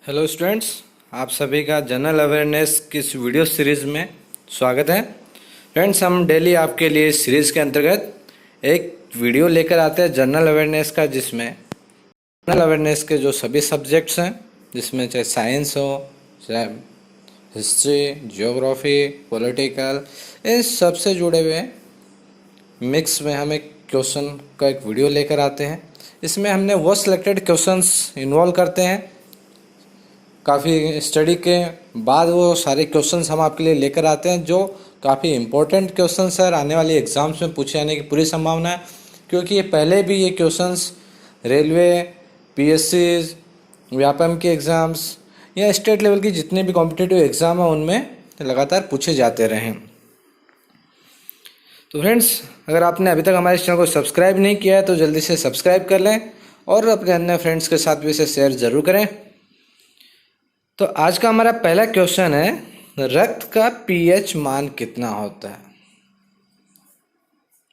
Hello students, आप सभी का जनरल अवेयरनेस की इस वीडियो सीरीज़ में स्वागत है। फ्रेंड्स, हम डेली आपके लिए इस सीरीज़ के अंतर्गत एक वीडियो लेकर आते हैं जनरल अवेयरनेस का, जिसमें जनरल अवेयरनेस के जो सभी सब्जेक्ट्स हैं, जिसमें चाहे साइंस हो, चाहे हिस्ट्री, जियोग्राफी, पॉलिटिकल, इन सब से जुड़े हुए मिक्स में हम एक क्वेश्चन का एक वीडियो लेकर आते हैं। इसमें हमने वो सिलेक्टेड क्वेश्चंस इन्वॉल्व करते हैं। काफ़ी स्टडी के बाद वो सारे क्वेश्चंस हम आपके लिए लेकर आते हैं, जो काफ़ी इंपॉर्टेंट क्वेश्चंस है। आने वाली एग्ज़ाम्स में पूछे जाने की पूरी संभावना है, क्योंकि ये पहले भी ये क्वेश्चंस रेलवे, पीएससी, व्यापम के एग्ज़ाम्स या स्टेट लेवल की जितने भी कॉम्पिटिटिव एग्ज़ाम हैं उनमें लगातार पूछे जाते रहे हैं। तो फ्रेंड्स, अगर आपने अभी तक हमारे चैनल को सब्सक्राइब नहीं किया है तो जल्दी से सब्सक्राइब कर लें और अपने अन्य फ्रेंड्स के साथ भी इसे शेयर ज़रूर करें। तो आज का हमारा पहला क्वेश्चन है, रक्त का पीएच मान कितना होता है।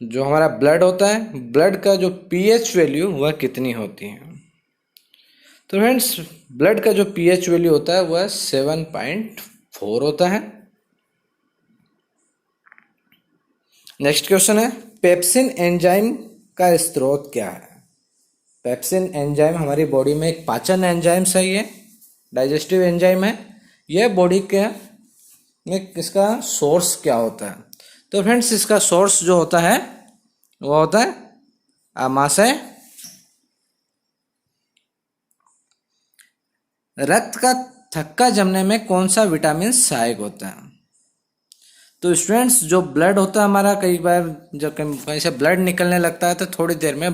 जो हमारा ब्लड होता है, ब्लड का जो पीएच वैल्यू वह कितनी होती है। तो फ्रेंड्स, ब्लड का जो पीएच वैल्यू होता है वह 7.4 होता है। नेक्स्ट क्वेश्चन है, पेप्सिन एंजाइम का स्रोत क्या है। पेप्सिन एंजाइम हमारी बॉडी में एक पाचन एंजाइम है, ये डाइजेस्टिव एंजाइम है। यह बॉडी के में इसका सोर्स क्या होता है। तो फ्रेंड्स, इसका सोर्स जो होता है वो होता है आमाशय। रक्त का थक्का जमने में कौन सा विटामिन सहायक होता है। तो स्टूडेंट्स, जो ब्लड होता है हमारा, कई बार जब कहीं से ब्लड निकलने लगता है तो थोड़ी देर में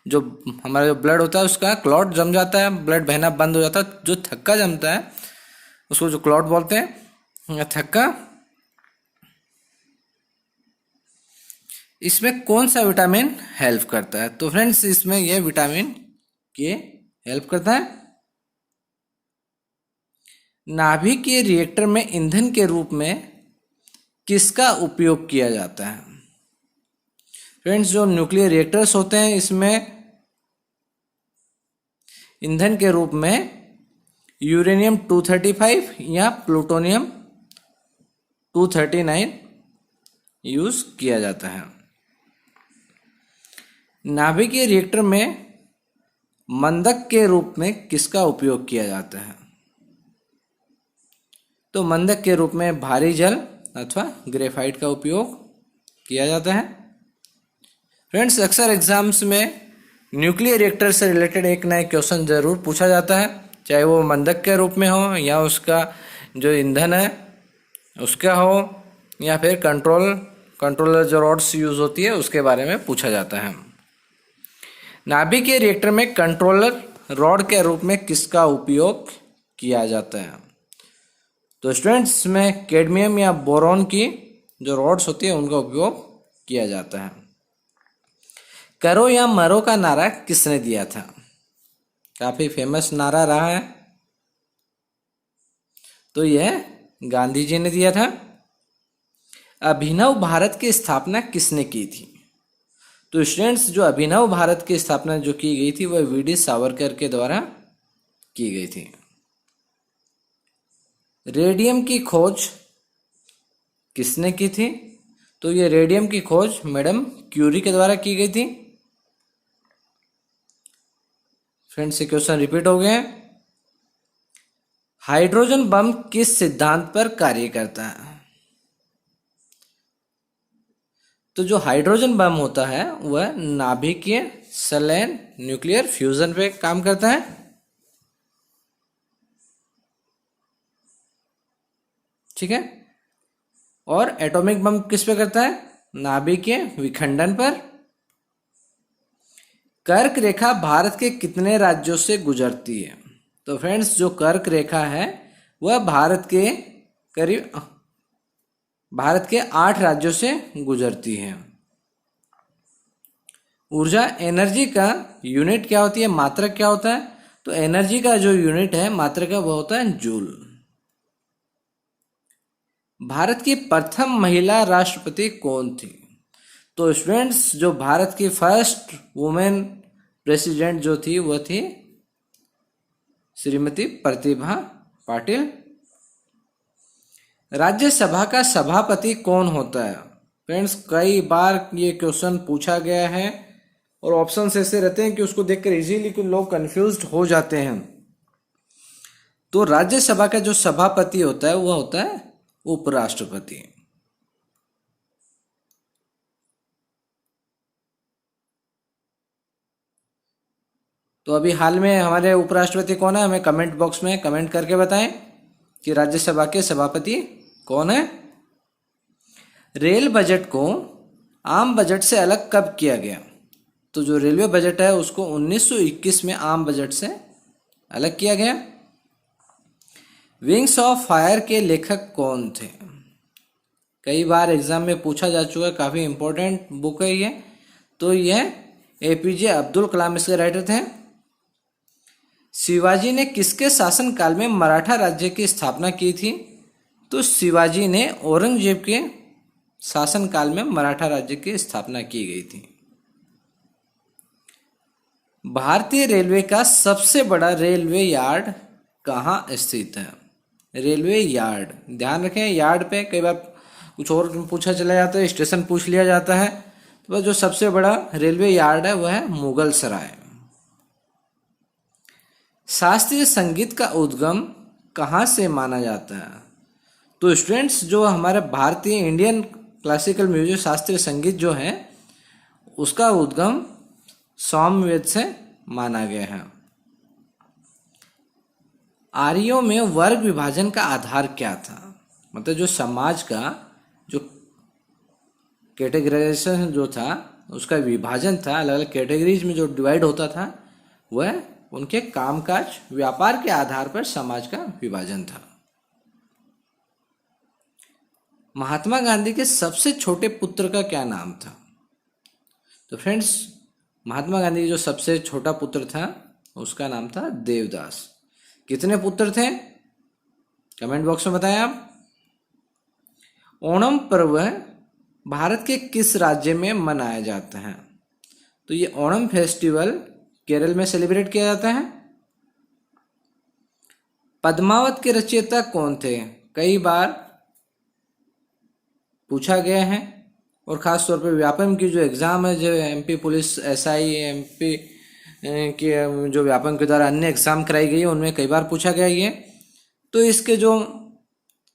जो हमारा जो ब्लड होता है उसका क्लॉट जम जाता है, ब्लड बहना बंद हो जाता है। जो थक्का जमता है उसको जो क्लॉट बोलते हैं, थक्का। इसमें कौन सा विटामिन हेल्प करता है। तो फ्रेंड्स, इसमें यह विटामिन के हेल्प करता है। नाभिकीय रिएक्टर में ईंधन के रूप में किसका उपयोग किया जाता है। फ्रेंड्स, जो न्यूक्लियर रिएक्टर्स होते हैं इसमें ईंधन के रूप में यूरेनियम 235 या प्लूटोनियम 239 यूज किया जाता है। नाभिकीय रिएक्टर में मंदक के रूप में किसका उपयोग किया जाता है। तो मंदक के रूप में भारी जल अथवा ग्रेफाइट का उपयोग किया जाता है। फ्रेंड्स, अक्सर एग्जाम्स में न्यूक्लियर रिएक्टर से रिलेटेड एक नया क्वेश्चन जरूर पूछा जाता है, चाहे वो मंदक के रूप में हो या उसका जो ईंधन है उसका हो, या फिर कंट्रोलर जो रॉड्स यूज होती है उसके बारे में पूछा जाता है। नाभिकीय रिएक्टर में कंट्रोलर रॉड के रूप में किसका उपयोग किया जाता है। तो स्टूडेंट्स, में कैडमियम या बोरॉन की जो रॉड्स होती है उनका उपयोग किया जाता है। करो या मरो का नारा किसने दिया था। काफी फेमस नारा रहा है, तो यह गांधी जी ने दिया था। अभिनव भारत की स्थापना किसने की थी। तो स्टूडेंट्स, जो अभिनव भारत की स्थापना जो की गई थी वह वीडी सावरकर के द्वारा की गई थी। रेडियम की खोज किसने की थी। तो ये रेडियम की खोज मैडम क्यूरी के द्वारा की गई थी। फ्रेंड्स, ये क्वेश्चन रिपीट हो गए। हाइड्रोजन बम किस सिद्धांत पर कार्य करता है। तो जो हाइड्रोजन बम होता है वह नाभिकीय संलयन न्यूक्लियर फ्यूजन पे काम करता है। ठीक है। और एटॉमिक बम किस पे करता है, नाभिकीय विखंडन पर। कर्क रेखा भारत के कितने राज्यों से गुजरती है। तो फ्रेंड्स, जो कर्क रेखा है वह भारत के 8 राज्यों से गुजरती है। ऊर्जा एनर्जी का यूनिट क्या होती है, मात्रक क्या होता है। तो एनर्जी का जो यूनिट है मात्रक का वो होता है जूल। भारत की प्रथम महिला राष्ट्रपति कौन थी। तो स्टूडेंट्स, जो भारत की फर्स्ट वुमेन प्रेसिडेंट जो थी वह थी श्रीमती प्रतिभा पाटिल। राज्यसभा का सभापति कौन होता है? फ्रेंड्स, कई बार ये क्वेश्चन पूछा गया है और ऑप्शंस ऐसे रहते हैं कि उसको देखकर इजीली लोग कंफ्यूज्ड हो जाते हैं। तो राज्यसभा का जो सभापति होता है वह होता है उपराष्ट्रपति। तो अभी हाल में हमारे उपराष्ट्रपति कौन है? हमें कमेंट बॉक्स में कमेंट करके बताएं कि राज्यसभा के सभापति कौन है। रेल बजट को आम बजट से अलग कब किया गया? तो जो रेलवे बजट है उसको 1921 में आम बजट से अलग किया गया। विंग्स ऑफ फायर के लेखक कौन थे? कई बार एग्जाम में पूछा जा चुका है, काफ़ी इंपॉर्टेंट बुक है ये। तो यह एपीजे अब्दुल कलाम इसके राइटर थे। शिवाजी ने किसके शासनकाल में मराठा राज्य की स्थापना की थी? तो शिवाजी ने औरंगजेब के शासनकाल में मराठा राज्य की स्थापना की गई थी। भारतीय रेलवे का सबसे बड़ा रेलवे यार्ड कहाँ स्थित है? रेलवे यार्ड, ध्यान रखें, यार्ड पे कई बार कुछ और पूछा चला जाता है, स्टेशन पूछ लिया जाता है। तो जो सबसे बड़ा रेलवे यार्ड है वह है मुगल सराय। शास्त्रीय संगीत का उद्गम कहाँ से माना जाता है? तो स्टूडेंट्स, जो हमारे भारतीय इंडियन क्लासिकल म्यूजिक शास्त्रीय संगीत जो है उसका उद्गम सामवेद से माना गया है। आर्यों में वर्ग विभाजन का आधार क्या था? मतलब जो समाज का जो कैटेगराइजेशन जो था उसका विभाजन था, अलग अलग कैटेगरीज में जो डिवाइड होता था, वह उनके कामकाज व्यापार के आधार पर समाज का विभाजन था। महात्मा गांधी के सबसे छोटे पुत्र का क्या नाम था? तो फ्रेंड्स, महात्मा गांधी जो सबसे छोटा पुत्र था उसका नाम था देवदास। कितने पुत्र थे? कमेंट बॉक्स में बताएं आप। ओणम पर्व भारत के किस राज्य में मनाया जाता है? तो ये ओणम फेस्टिवल केरल में सेलिब्रेट किया जाता है। पद्मावत के रचयिता कौन थे? कई बार पूछा गया है और ख़ास तौर पर व्यापम की जो एग्ज़ाम है, जो एमपी पुलिस एसआई एमपी की जो व्यापम के द्वारा अन्य एग्ज़ाम कराई गई है उनमें कई बार पूछा गया ये। तो इसके जो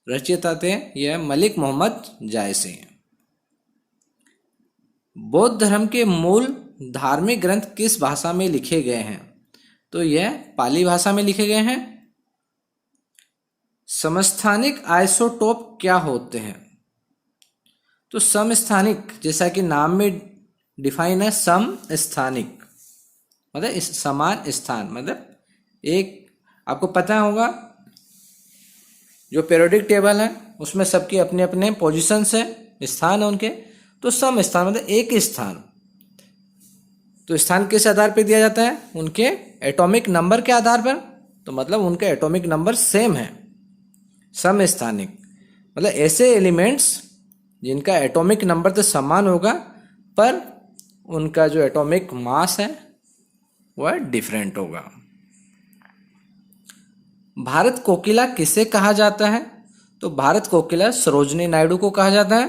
रचयिता थे यह मलिक मोहम्मद जायसी। बौद्ध धर्म के मूल धार्मिक ग्रंथ किस भाषा में लिखे गए हैं? तो यह पाली भाषा में लिखे गए हैं। समस्थानिक आइसोटोप क्या होते हैं? तो समस्थानिक, जैसा कि नाम में डिफाइन है, समस्थानिक मतलब इस समान स्थान, मतलब एक, आपको पता होगा जो पीरियोडिक टेबल है उसमें सबके अपने अपने पोजीशंस है, स्थान है उनके। तो सम स्थान मतलब एक स्थान। तो स्थान किस आधार पर दिया जाता है? उनके एटॉमिक नंबर के आधार पर। तो मतलब उनके एटॉमिक नंबर सेम है। समस्थानिक मतलब ऐसे एलिमेंट्स जिनका एटॉमिक नंबर तो समान होगा पर उनका जो एटॉमिक मास है वह डिफरेंट होगा। भारत कोकिला किसे कहा जाता है? तो भारत कोकिला सरोजिनी नायडू को कहा जाता है।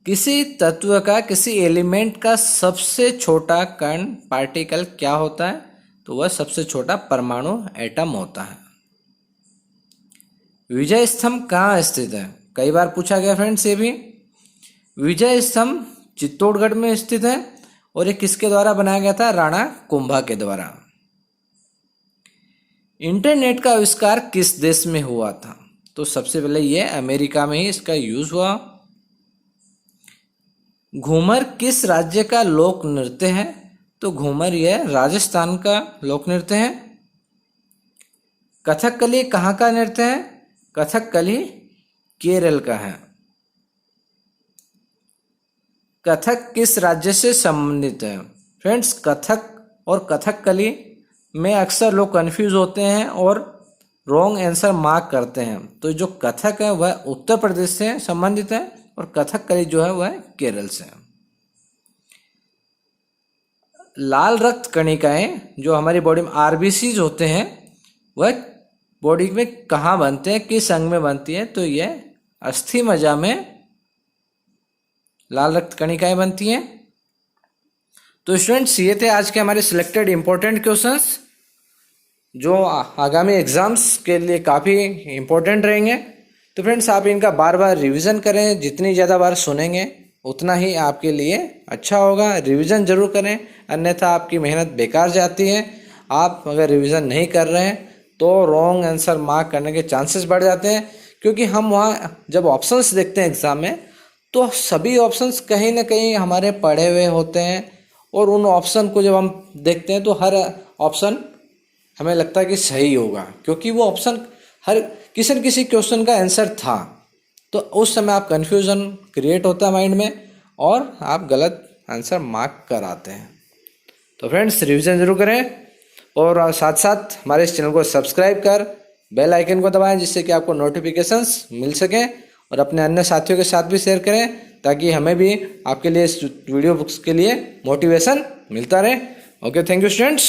किसी तत्व का, किसी एलिमेंट का सबसे छोटा कण पार्टिकल क्या होता है? तो वह सबसे छोटा परमाणु एटम होता है। विजय स्तंभ कहाँ स्थित है? कई बार पूछा गया फ्रेंड्स ये भी। विजय स्तंभ चित्तौड़गढ़ में स्थित है और ये किसके द्वारा बनाया गया था? राणा कुंभा के द्वारा। इंटरनेट का आविष्कार किस देश में हुआ था? तो सबसे पहले ये अमेरिका में ही इसका यूज हुआ। घूमर किस राज्य का लोक नृत्य है? तो घूमर यह राजस्थान का लोक नृत्य है। कथकली कहाँ का नृत्य है? कथकली केरल का है। कथक किस राज्य से संबंधित है? फ्रेंड्स, कथक और कथकली में अक्सर लोग कंफ्यूज होते हैं और रॉन्ग आंसर मार्क करते हैं। तो जो कथक है वह उत्तर प्रदेश से संबंधित है और कथकली जो है वह केरल से है। लाल रक्त कणिकाएं जो हमारी बॉडी में आरबीसीज होते हैं वह बॉडी में कहाँ बनते हैं, किस अंग में बनती है, तो यह अस्थि मज्जा में लाल रक्त कणिकाएं बनती हैं। तो स्टूडेंट्स ये थे आज के हमारे सिलेक्टेड इंपॉर्टेंट क्वेश्चंस जो आगामी एग्जाम्स के लिए काफ़ी इम्पोर्टेंट रहेंगे। तो फ्रेंड्स आप इनका बार बार रिवीजन करें, जितनी ज़्यादा बार सुनेंगे उतना ही आपके लिए अच्छा होगा। रिवीजन जरूर करें, अन्यथा आपकी मेहनत बेकार जाती है। आप अगर रिवीजन नहीं कर रहे हैं तो रॉन्ग आंसर मार्क करने के चांसेस बढ़ जाते हैं, क्योंकि हम वहाँ जब ऑप्शंस देखते हैं एग्ज़ाम में तो सभी ऑप्शंस कहीं ना कहीं हमारे पढ़े हुए होते हैं, और उन ऑप्शन को जब हम देखते हैं तो हर ऑप्शन हमें लगता है कि सही होगा, क्योंकि वो ऑप्शन हर किसी न किसी क्वेश्चन का आंसर था। तो उस समय आप कन्फ्यूज़न क्रिएट होता है माइंड में और आप गलत आंसर मार्क कर आते हैं। तो फ्रेंड्स रिवीजन जरूर करें, और साथ साथ हमारे इस चैनल को सब्सक्राइब कर बेल आइकन को दबाएं, जिससे कि आपको नोटिफिकेशंस मिल सकें, और अपने अन्य साथियों के साथ भी शेयर करें, ताकि हमें भी आपके लिए इस वीडियो बुक्स के लिए मोटिवेशन मिलता रहे। Okay, thank you students.